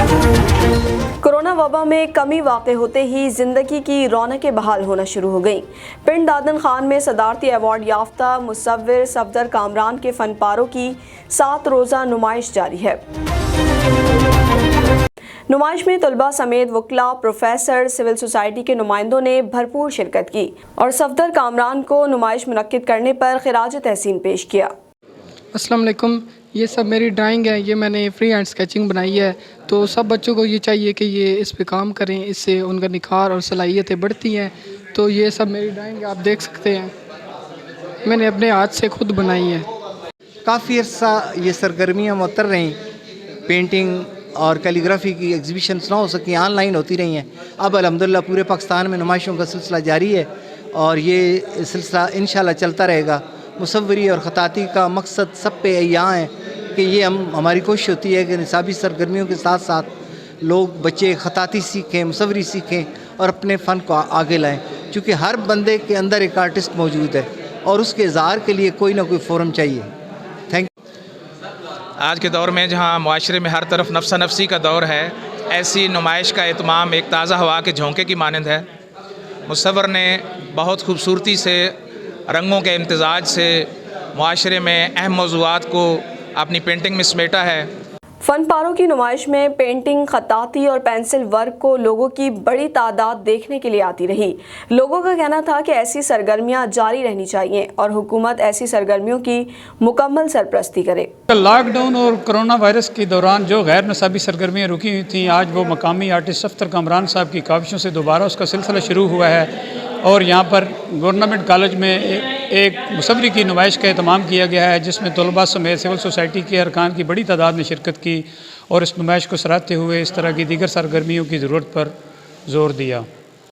Corona वबा में कमी वाक़े होते ही ज़िंदगी की रौनकें बहाल होना शुरू हो गईं। पिंड दादन खान में सदारती अवार्ड याफ्ता मुसव्विर सफदर कामरान के फनपारों की 7 रोज़ा नुमाइश जारी है। नुमाइश में तलबा समेत वकला, प्रोफेसर, सिविल सोसाइटी के नुमाइंदों ने भरपूर शिरकत की और सफदर कामरान को नुमाइश मुनक्किद करने पर खिराज तहसीन पेश किया। अस्सलाम वालेकुम, ये सब मेरी ड्राइंग है, ये मैंने फ्री हैंड स्केचिंग बनाई है। तो सब बच्चों को ये चाहिए कि ये इस पे काम करें, इससे उनका निखार और सलाहियतें बढ़ती हैं। तो ये सब मेरी ड्राइंग है, आप देख सकते हैं, मैंने अपने हाथ से खुद बनाई है। काफ़ी अर्सा ये सरगर्मियाँ मुअत्तर रहीं, पेंटिंग और कैलीग्राफी की एग्जीबिशंस ना हो सकी, ऑनलाइन होती रही हैं। अब अल्हम्दुलिल्लाह पूरे पाकिस्तान में नुमाइशों का सिलसिला जारी है और ये सिलसिला इंशाल्लाह चलता रहेगा। मुसव्वरी और ख़ताती का मकसद सब पे यहाँ है कि ये हमारी कोशिश होती है कि निसाबी सरगर्मियों के साथ साथ लोग बच्चे ख़ताती सीखें, मुसव्वरी सीखें और अपने फ़न को आगे लाएं, क्योंकि हर बंदे के अंदर एक आर्टिस्ट मौजूद है और उसके इज़हार के लिए कोई ना कोई फोरम चाहिए। Thank you. आज के दौर में जहाँ मुआशरे में हर तरफ नफ्सा नफसी का दौर है, ऐसी नुमाइश का एहतमाम एक ताज़ा हवा के झोंके की मानंद है। मुसव्वर ने बहुत खूबसूरती से, रंगों के इम्तिजाज से मुआशरे में अहम मौज़ूआत को अपनी पेंटिंग में समेटा है। फन पारों की नुमाइश में पेंटिंग, खताती और पेंसिल वर्क को लोगों की बड़ी तादाद देखने के लिए आती रही। लोगों का कहना था कि ऐसी सरगर्मियां जारी रहनी चाहिए और हुकूमत ऐसी सरगर्मियों की मुकम्मल सरपरस्ती करे। लॉकडाउन और कोरोना वायरस के दौरान जो गैर निसाबी सरगर्मियाँ रुकी हुई थीं, आज वो मकामी आर्टिस्ट सफदर कामरान साहब की काविशों से दोबारा उसका सिलसिला शुरू हुआ है और यहाँ पर गवर्नमेंट कॉलेज में एक मुसव्वरी की नुमाइश का एहतमाम किया गया है, जिसमें तलबा समेत सिविल सोसाइटी के अरकान की बड़ी तादाद ने शिरकत की और इस नुमाइश को सराहते हुए इस तरह की दीगर सरगर्मियों की ज़रूरत पर ज़ोर दिया।